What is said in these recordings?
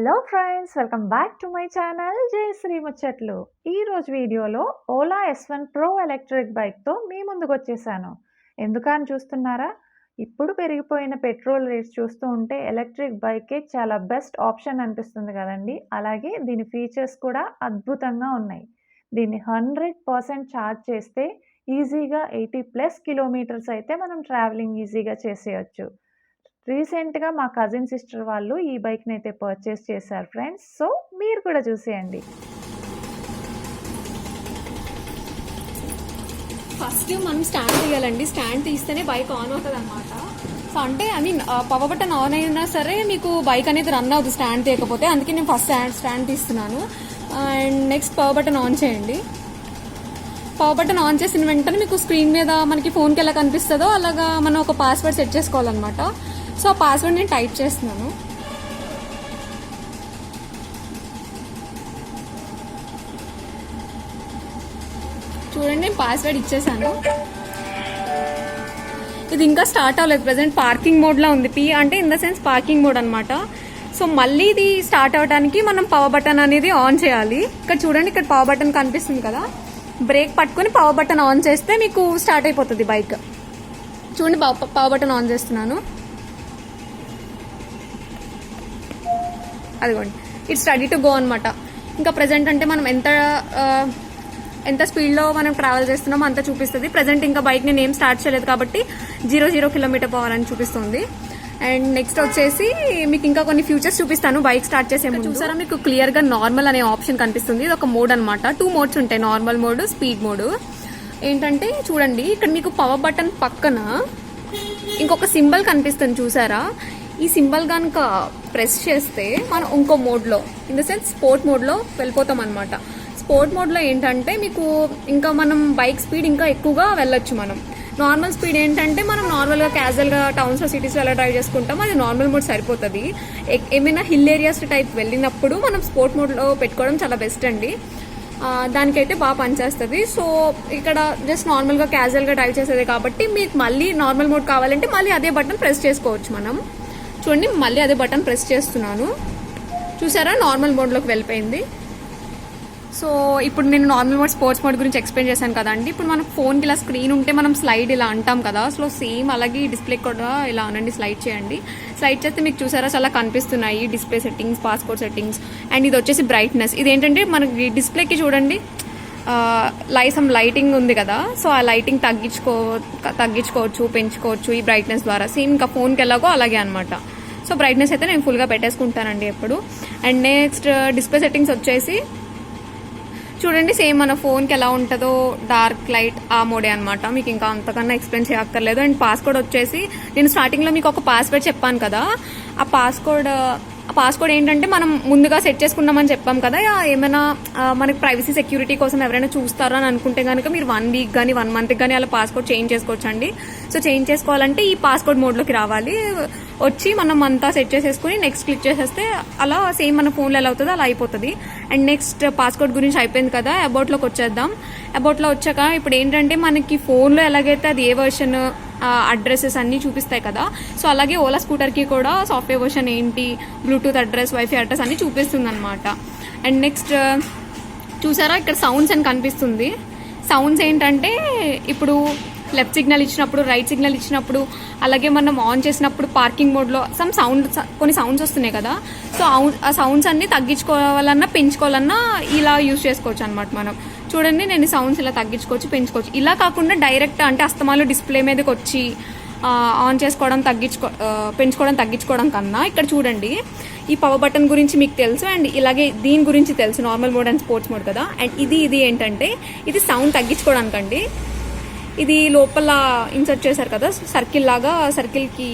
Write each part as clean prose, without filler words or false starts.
Hello friends, welcome back to my channel Jayashree Muchatlu. ఈ రోజు వీడియోలో ఓలా S1 ప్రో ఎలక్ట్రిక్ బైక్తో మీ ముందుకు వచ్చేసాను. ఎందుకని చూస్తున్నారా? ఇప్పుడు పెరిగిపోయిన పెట్రోల్ రేట్స్ చూస్తూ ఉంటే ఎలక్ట్రిక్ బైకే చాలా బెస్ట్ ఆప్షన్ అనిపిస్తుంది కదండి. అలాగే దీని ఫీచర్స్ కూడా అద్భుతంగా ఉన్నాయి. దీన్ని 100% ఛార్జ్ చేస్తే ఈజీగా 80+ కిలోమీటర్స్ అయితే మనం ట్రావెలింగ్ ఈజీగా చేసేయచ్చు. రీసెంట్గా మా కజిన్ సిస్టర్ వాళ్ళు ఈ బైక్ని అయితే పర్చేస్ చేశారు ఫ్రెండ్స్. సో మీరు కూడా చూసేయండి. ఫస్ట్ మనం స్టాండ్ తీయాలండి. స్టాండ్ తీస్తేనే బైక్ ఆన్ అవుతుంది అనమాట. సో అంటే పవర్ బటన్ ఆన్ అయినా సరే మీకు బైక్ అనేది రన్ అవుతుంది స్టాండ్ తీయకపోతే. అందుకే నేను ఫస్ట్ స్టాండ్ తీస్తున్నాను. And next power button on చేయండి. పవర్ బటన్ ఆన్ చేసిన వెంటనే మీకు స్క్రీన్ మీద మనకి ఫోన్కి ఎలా కనిపిస్తుందో అలాగా మనం ఒక పాస్వర్డ్ సెట్ చేసుకోవాలన్నమాట. సో ఆ పాస్వర్డ్ నేను టైప్ చేస్తున్నాను. చూడండి, నేను పాస్వర్డ్ ఇచ్చేసాను. ఇది ఇంకా స్టార్ట్ అవ్వలేదు. ప్రెసెంట్ పార్కింగ్ మోడ్ లా ఉంది. అంటే in the sense parking mode అనమాట. సో మళ్ళీ ఇది స్టార్ట్ అవడానికి మనం పవర్ బటన్ అనేది ఆన్ చేయాలి. ఇక్కడ చూడండి, ఇక్కడ పవర్ బటన్ కనిపిస్తుంది కదా. బ్రేక్ పట్టుకుని పవర్ బటన్ ఆన్ చేస్తే మీకు స్టార్ట్ అయిపోతుంది బైక్. చూడండి, పవర్ బటన్ ఆన్ చేస్తున్నాను. అదిగోండి, ఇట్స్ రెడీ టు గో అనమాట. ఇంకా ప్రెసెంట్ అంటే మనం ఎంత స్పీడ్లో మనం ట్రావెల్ చేస్తున్నామో అంత చూపిస్తుంది. ప్రెసెంట్ ఇంకా బైక్ నేను ఏం స్టార్ట్ చేయలేదు కాబట్టి 0 km/h అని చూపిస్తుంది. అండ్ నెక్స్ట్ వచ్చేసి మీకు ఇంకా కొన్ని ఫ్యూచర్స్ చూపిస్తాను బైక్ స్టార్ట్ చేసే ముందు. చూసారా, మీకు క్లియర్ గా నార్మల్ అనే ఆప్షన్ కనిపిస్తుంది. ఇది ఒక మోడ్ అనమాట. 2 మోడ్స్ ఉంటాయి, నార్మల్ మోడ్, స్పీడ్ మోడ్. ఏంటంటే చూడండి, ఇక్కడ మీకు పవర్ బటన్ పక్కన ఇంకొక సింబల్ కనిపిస్తుంది చూసారా. ఈ సింబల్ కనుక ప్రెస్ చేస్తే మనం ఇంకో మోడ్లో, ఇన్ ద సెన్స్ స్పోర్ట్ మోడ్లో వెళ్ళిపోతాం అనమాట. స్పోర్ట్ మోడ్లో ఏంటంటే మీకు ఇంకా మనం బైక్ స్పీడ్ ఇంకా ఎక్కువగా వెళ్ళొచ్చు. మనం నార్మల్ స్పీడ్ ఏంటంటే మనం నార్మల్గా క్యాజువల్గా టౌన్స్లో సిటీస్లో ఎలా డ్రైవ్ చేసుకుంటామో అది నార్మల్ మోడ్ సరిపోతుంది. ఏమైనా హిల్ ఏరియాస్ టైప్ వెళ్ళినప్పుడు మనం స్పోర్ట్ మోడ్లో పెట్టుకోవడం చాలా బెస్ట్ అండి. దానికైతే బాగా పనిచేస్తుంది. సో ఇక్కడ జస్ట్ నార్మల్గా క్యాజువల్గా డ్రైవ్ చేసేది కాబట్టి మీకు మళ్ళీ నార్మల్ మోడ్ కావాలంటే మళ్ళీ అదే బటన్ ప్రెస్ చేసుకోవచ్చు మనం. చూడండి, మళ్ళీ అదే బటన్ ప్రెస్ చేస్తున్నాను. చూసారా, నార్మల్ మోడ్లోకి వెళ్ళిపోయింది. సో ఇప్పుడు నేను నార్మల్ మోడ్, స్పోర్ట్స్ మోడ్ గురించి ఎక్స్ప్లెయిన్ చేశాను కదండి. ఇప్పుడు మన ఫోన్కి ఇలా స్క్రీన్ ఉంటే మనం స్లైడ్ ఇలా అంటాం కదా. సో సేమ్ అలాగే డిస్ప్లే కూడా ఇలా అనండి, స్లైడ్ చేయండి. స్లైడ్ చేస్తే మీకు చూసారా చాలా కనిపిస్తున్నాయి display settings, passport settings. And ఇది వచ్చేసి బ్రైట్నెస్. ఇది ఏంటంటే మనకి డిస్ప్లేకి చూడండి లైటింగ్ ఉంది కదా. సో ఆ లైటింగ్ తగ్గించుకోవచ్చు, పెంచుకోవచ్చు ఈ బ్రైట్నెస్ ద్వారా. సేమ్ ఇంకా ఫోన్కి ఎలాగో అలాగే అనమాట. సో బ్రైట్నెస్ అయితే నేను ఫుల్గా పెట్టేసుకుంటానండి ఎప్పుడు. అండ్ నెక్స్ట్ డిస్ప్లే సెట్టింగ్స్ వచ్చేసి చూడండి, సేమ్ మన ఫోన్కి ఎలా ఉంటుందో డార్క్ లైట్ ఆ మోడే అనమాట. మీకు ఇంకా అంతకన్నా ఎక్స్ప్లెయిన్ చేయక్కర్లేదు. అండ్ పాస్కోడ్ వచ్చేసి నేను స్టార్టింగ్లో మీకు ఒక పాస్వర్డ్ చెప్పాను కదా. ఆ పాస్కోడ్ ఏంటంటే మనం ముందుగా సెట్ చేసుకున్నామని చెప్పాం కదా. ఏమైనా మనకి ప్రైవసీ సెక్యూరిటీ కోసం ఎవరైనా చూస్తారో అని అనుకుంటే కనుక మీరు 1 వీక్ కానీ 1 మంత్ కానీ అలా పాస్కోడ్ చేంజ్ చేసుకోవచ్చు అండి. సో చేంజ్ చేసుకోవాలంటే ఈ పాస్కోడ్ మోడ్లోకి రావాలి. వచ్చి మనం అంతా సెట్ చేసేసుకుని నెక్స్ట్ క్లిక్ చేసేస్తే అలా సేమ్ మన ఫోన్లో ఎలా అవుతుందో అలా అయిపోతుంది. అండ్ నెక్స్ట్ పాస్కోడ్ గురించి అయిపోయింది కదా. అబౌట్లోకి వచ్చేద్దాం. అబౌట్లో వచ్చాక ఇప్పుడు ఏంటంటే మనకి ఫోన్లో ఎలాగైతే అది ఏ వర్షన్, అడ్రసెస్ అన్నీ చూపిస్తాయి కదా. సో అలాగే ఓలా స్కూటర్కి కూడా సాఫ్ట్వేర్ వర్షన్ ఏంటి, బ్లూటూత్ అడ్రస్, వైఫై అడ్రస్ అన్నీ చూపిస్తుంది అనమాట. అండ్ నెక్స్ట్ చూసారా, ఇక్కడ సౌండ్స్ అని కనిపిస్తుంది. సౌండ్స్ ఏంటంటే ఇప్పుడు లెఫ్ట్ సిగ్నల్ ఇచ్చినప్పుడు, రైట్ సిగ్నల్ ఇచ్చినప్పుడు, అలాగే మనం ఆన్ చేసినప్పుడు పార్కింగ్ మోడ్లో కొన్ని సౌండ్స్ వస్తున్నాయి కదా. సో ఆ సౌండ్స్ అన్ని తగ్గించుకోవాలన్నా పెంచుకోవాలన్నా ఇలా యూజ్ చేసుకోవచ్చు అనమాట మనం. చూడండి, నేను ఈ సౌండ్స్ ఇలా తగ్గించుకోవచ్చు, పెంచుకోవచ్చు. ఇలా కాకుండా డైరెక్ట్ అంటే అస్తమాలు డిస్ప్లే మీదకి వచ్చి ఆన్ చేసుకోవడం, పెంచుకోవడం, తగ్గించుకోవడం కన్నా ఇక్కడ చూడండి, ఈ పవర్ బటన్ గురించి మీకు తెలుసు. అండ్ ఇలాగే దీని గురించి తెలుసు, normal mode and sports mode కదా. అండ్ ఇది ఏంటంటే ఇది సౌండ్ తగ్గించుకోవడానికండి. ఇది లోపల ఇన్సర్ట్ చేశారు కదా, సర్కిల్ లాగా, సర్కిల్కి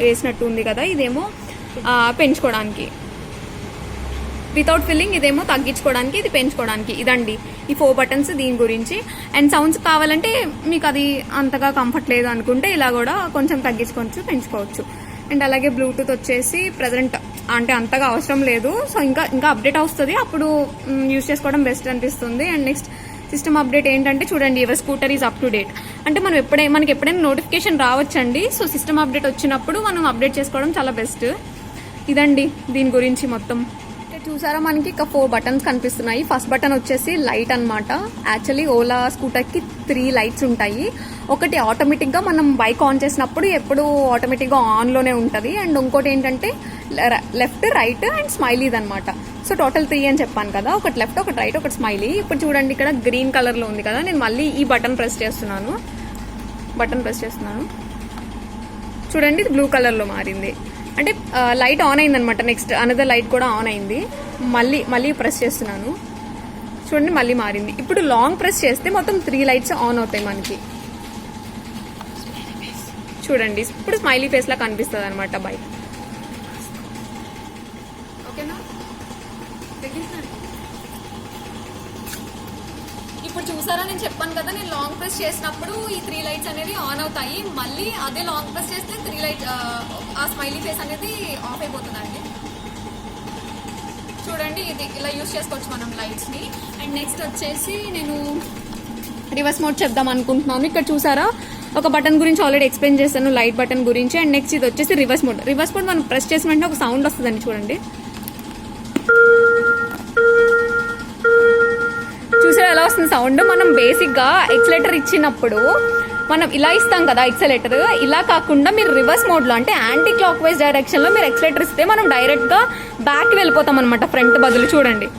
వేసినట్టు ఉంది కదా. ఇదేమో పెంచుకోవడానికి, వితౌట్ ఫిల్లింగ్. ఇదేమో తగ్గించుకోవడానికి, ఇది పెంచుకోవడానికి. ఇదండి ఈ 4 బటన్స్ దీని గురించి. అండ్ సౌండ్స్ కావాలంటే మీకు అది అంతగా కంఫర్ట్ లేదు అనుకుంటే ఇలా కూడా కొంచెం తగ్గించుకోవచ్చు, పెంచుకోవచ్చు. అండ్ అలాగే బ్లూటూత్ వచ్చేసి ప్రెజెంట్ అంటే అంతగా అవసరం లేదు. సో ఇంకా అప్డేట్ వస్తుంది, అప్పుడు యూజ్ చేసుకోవడం బెస్ట్ అనిపిస్తుంది. అండ్ నెక్స్ట్ సిస్టమ్ అప్డేట్ ఏంటంటే చూడండి, your scooter is up to date. అంటే మనకి ఎప్పుడైనా నోటిఫికేషన్ రావచ్చండి. సో సిస్టమ్ అప్డేట్ వచ్చినప్పుడు మనం అప్డేట్ చేసుకోవడం చాలా బెస్ట్. ఇదండి దీని గురించి మొత్తం. చూసారా మనకి ఇక 4 బటన్స్ కనిపిస్తున్నాయి. ఫస్ట్ బటన్ వచ్చేసి లైట్ అన్నమాట. యాక్చువల్లీ ఓలా స్కూటర్కి 3 లైట్స్ ఉంటాయి. ఒకటి ఆటోమేటిక్గా మనం బైక్ ఆన్ చేసినప్పుడు ఎప్పుడు ఆటోమేటిక్గా ఆన్లోనే ఉంటుంది. అండ్ ఇంకోటి ఏంటంటే లెఫ్ట్, రైట్ అండ్ స్మైలీది అనమాట. సో టోటల్ 3 అని చెప్పాను కదా, ఒకటి లెఫ్ట్, ఒకటి రైట్, ఒకటి స్మైలీ. ఇప్పుడు చూడండి ఇక్కడ గ్రీన్ కలర్లో ఉంది కదా, నేను మళ్ళీ ఈ బటన్ ప్రెస్ చేస్తున్నాను. చూడండి ఇది బ్లూ కలర్లో మారింది. అంటే లైట్ ఆన్ అయింది అనమాట. నెక్స్ట్ అనదర్ లైట్ కూడా ఆన్ అయింది. మళ్ళీ ప్రెస్ చేస్తున్నాను. చూడండి మళ్ళీ మారింది. ఇప్పుడు లాంగ్ ప్రెస్ చేస్తే మొత్తం 3 లైట్స్ ఆన్ అవుతాయి మనకి. చూడండి ఇప్పుడు స్మైలీ ఫేస్ లా కనిపిస్తుంది అనమాట బైక్. ఓకేనా? ఇప్పుడు చూసారా, నేను చెప్పాను కదా, నేను లాంగ్ ప్రెస్ చేసినప్పుడు ఈ 3 లైట్స్ అనేది ఆన్ అవుతాయి. మళ్ళీ అదే లాంగ్ ప్రెస్ చేస్తే 3 లైట్ ఆ స్మైలీ ఫేస్ అనేది ఆఫ్ అయిపోతుందండి. చూడండి ఇది ఇలా యూస్ చేసుకోవచ్చు మనం లైట్స్ ని. అండ్ నెక్స్ట్ వచ్చేసి నేను రివర్స్ మోడ్ చెప్దాం అనుకుంటున్నాను. ఇక్కడ చూసారా, ఒక బటన్ గురించి ఆల్రెడీ ఎక్స్ప్లెయిన్ చేశాను, లైట్ బటన్ గురించి. అండ్ నెక్స్ట్ ఇది వచ్చేసి రివర్స్ మోడ్. రివర్స్ మోడ్ మనం ప్రెస్ చేసిన వెంటనే ఒక సౌండ్ వస్తుందండి. చూడండి చూసారా ఎలా వస్తుంది సౌండ్. మనం బేసిక్గా ఎక్సలేటర్ ఇచ్చినప్పుడు మనం ఇలా ఇస్తాం కదా ఎక్సలేటర్, ఇలా కాకుండా మీరు రివర్స్ మోడ్లో అంటే యాంటీ క్లాక్ వైజ్ డైరెక్షన్లో మీరు ఎక్సలేటర్ ఇస్తే మనం డైరెక్ట్గా బ్యాక్ వెళ్ళిపోతాం అనమాట, ఫ్రంట్ బదులు. చూడండి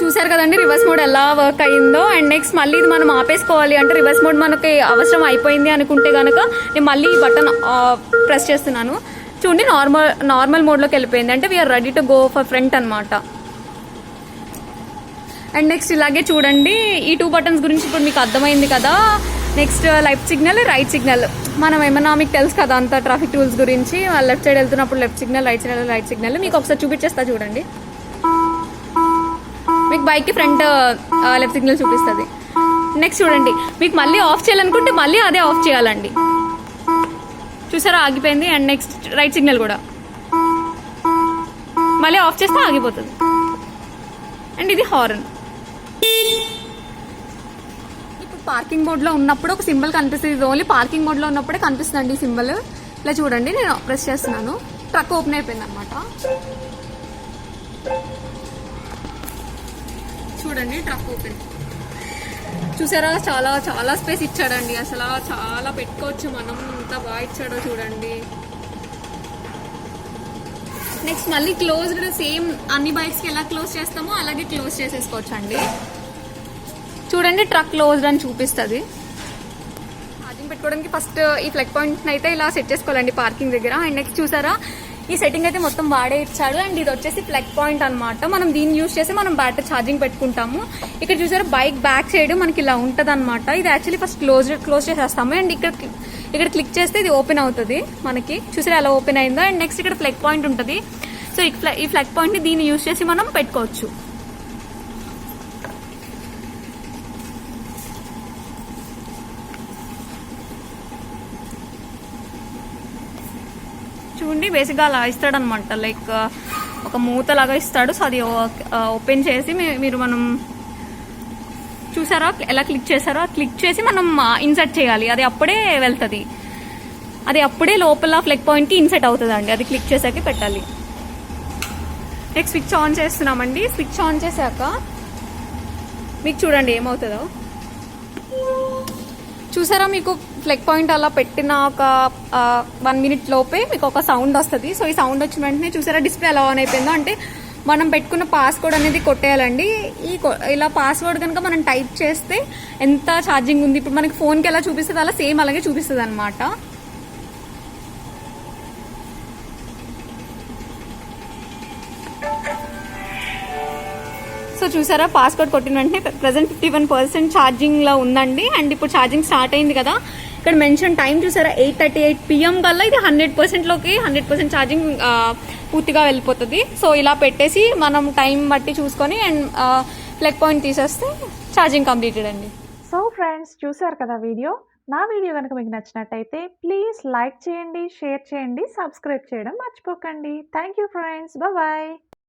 చూసారు కదండి రివర్స్ మోడ్ ఎలా వర్క్ అయ్యిందో. అండ్ నెక్స్ట్ మళ్ళీ ఇది మనం ఆపేసుకోవాలి అంటే రివర్స్ మోడ్ మనకి అవసరం అయిపోయింది అనుకుంటే కనుక నేను మళ్ళీ ఈ బటన్ ప్రెస్ చేస్తున్నాను. చూడండి నార్మల్ మోడ్లోకి వెళ్ళిపోయింది. అంటే we're ready to go for front అనమాట. అండ్ నెక్స్ట్ ఇలాగే చూడండి ఈ 2 బటన్స్ గురించి ఇప్పుడు మీకు అర్థమైంది కదా. Next left signal, right signal. మనం ఏమన్నా మీకు తెలుసు కదా అంత ట్రాఫిక్ రూల్స్ గురించి. లెఫ్ట్ సైడ్ వెళ్తున్నప్పుడు left signal, right side right signal. మీకు ఒకసారి చూపించేస్తా చూడండి. మీకు బైక్కి ఫ్రంట్ లెఫ్ట్ సిగ్నల్ చూపిస్తుంది. నెక్స్ట్ చూడండి, మీకు మళ్ళీ ఆఫ్ చేయాలనుకుంటే మళ్ళీ అదే ఆఫ్ చేయాలండి. చూసారా ఆగిపోయింది. అండ్ నెక్స్ట్ రైట్ సిగ్నల్ కూడా మళ్ళీ ఆఫ్ చేస్తే ఆగిపోతుంది. అండ్ ఇది హార్న్. ఇప్పుడు పార్కింగ్ మోడ్లో ఉన్నప్పుడు ఒక సింబల్ కనిపిస్తుంది. ఇది ఓన్లీ పార్కింగ్ మోడ్లో ఉన్నప్పుడే కనిపిస్తుంది ఈ సింబల్. ఇలా చూడండి నేను ప్రెస్ చేస్తున్నాను, ట్రక్ ఓపెన్ అయిపోయింది అనమాట. చూడండి ట్రక్ ఓపెన్. చూసారా చాలా చాలా స్పేస్ ఇచ్చాడండి. అసలు చాలా పెట్టుకోవచ్చు మనం, ఎంత బాగా ఇచ్చాడో చూడండి. నెక్స్ట్ మళ్ళీ క్లోజ్డ్, సేమ్ అన్ని బైక్స్కి ఎలా క్లోజ్ చేస్తామో అలాగే క్లోజ్ చేసేసుకోవచ్చు అండి. చూడండి ట్రక్ క్లోజ్డ్ అని చూపిస్తుంది. ఛార్జింగ్ పెట్టుకోవడానికి ఫస్ట్ ఈ ఫ్లగ్ పాయింట్ అయితే ఇలా సెట్ చేసుకోవాలండి పార్కింగ్ దగ్గర. అండ్ నెక్స్ట్ చూసారా ఈ సెట్టింగ్ అయితే మొత్తం వాడే ఇచ్చాడు. అండ్ ఇది వచ్చేసి ప్లగ్ పాయింట్ అనమాట. మనం దీన్ని యూజ్ చేసి మనం బ్యాటరీ ఛార్జింగ్ పెట్టుకుంటాము. ఇక్కడ చూసారా బైక్ బ్యాక్ సైడ్ మనకి ఇలా ఉంటుంది అనమాట. ఇది యాక్చువల్లీ ఫస్ట్ క్లోజ్ చేసేస్తాము. అండ్ ఇక్కడ క్లిక్ చేస్తే ఇది ఓపెన్ అవుతుంది మనకి. చూసారా ఎలా ఓపెన్ అయిందో. అండ్ నెక్స్ట్ ఇక్కడ ప్లగ్ పాయింట్ ఉంటుంది. సో ఈ ప్లగ్ పాయింట్ని దీన్ని యూజ్ చేసి మనం పెట్టుకోవచ్చు. చూడండి బేసిక్గా అలా ఇస్తాడు అనమాట, లైక్ ఒక మూత లాగా ఇస్తాడు. సో అది ఓపెన్ చేసి మీరు మనం చూసారా ఎలా క్లిక్ చేశారో క్లిక్ చేసి మనం ఇన్సర్ట్ చేయాలి. అది అప్పుడే వెళ్తుంది, అది అప్పుడే లోపల ఫ్లగ్ పాయింట్కి ఇన్సర్ట్ అవుతుంది అండి. అది క్లిక్ చేసాక పెట్టాలి. నెక్స్ట్ స్విచ్ ఆన్ చేస్తున్నామండి. స్విచ్ ఆన్ చేశాక మీకు చూడండి ఏమవుతుందో. చూసారా మీకు ఫ్లగ్ పాయింట్ అలా పెట్టిన ఒక 1 మినిట్ లోపే మీకు ఒక సౌండ్ వస్తుంది. సో ఈ సౌండ్ వచ్చిన వెంటనే చూసారా డిస్ప్లే ఎలా ఆన్ అయిపోయిందో. అంటే మనం పెట్టుకున్న పాస్వర్డ్ అనేది కొట్టేయాలండి. ఇలా పాస్వర్డ్ కనుక మనం టైప్ చేస్తే ఎంత ఛార్జింగ్ ఉంది ఇప్పుడు మనకి ఫోన్కి ఎలా చూపిస్తుంది అలా సేమ్ అలాగే చూపిస్తుంది అనమాట. సో చూసారా పాస్వర్డ్ కొట్టిన వెంటనే ప్రెసెంట్ 51% ఛార్జింగ్లో ఉందండి. అండ్ ఇప్పుడు ఛార్జింగ్ స్టార్ట్ అయింది కదా, ఇక్కడ మెన్షన్ టైం చూసారా 8:38 PM కల్లా ఇది 100% ఛార్జింగ్ పూర్తిగా వెళ్ళిపోతుంది. సో ఇలా పెట్టేసి మనం టైం బట్టి చూసుకొని అండ్ ప్లగ్ పాయింట్ తీసేస్తే ఛార్జింగ్ కంప్లీటెడ్ అండి. సో ఫ్రెండ్స్ చూసారు కదా వీడియో. నా వీడియో కనుక మీకు నచ్చినట్టయితే ప్లీజ్ లైక్ చేయండి, షేర్ చేయండి, సబ్స్క్రైబ్ చేయడం మర్చిపోకండి. Thank you friends, bye.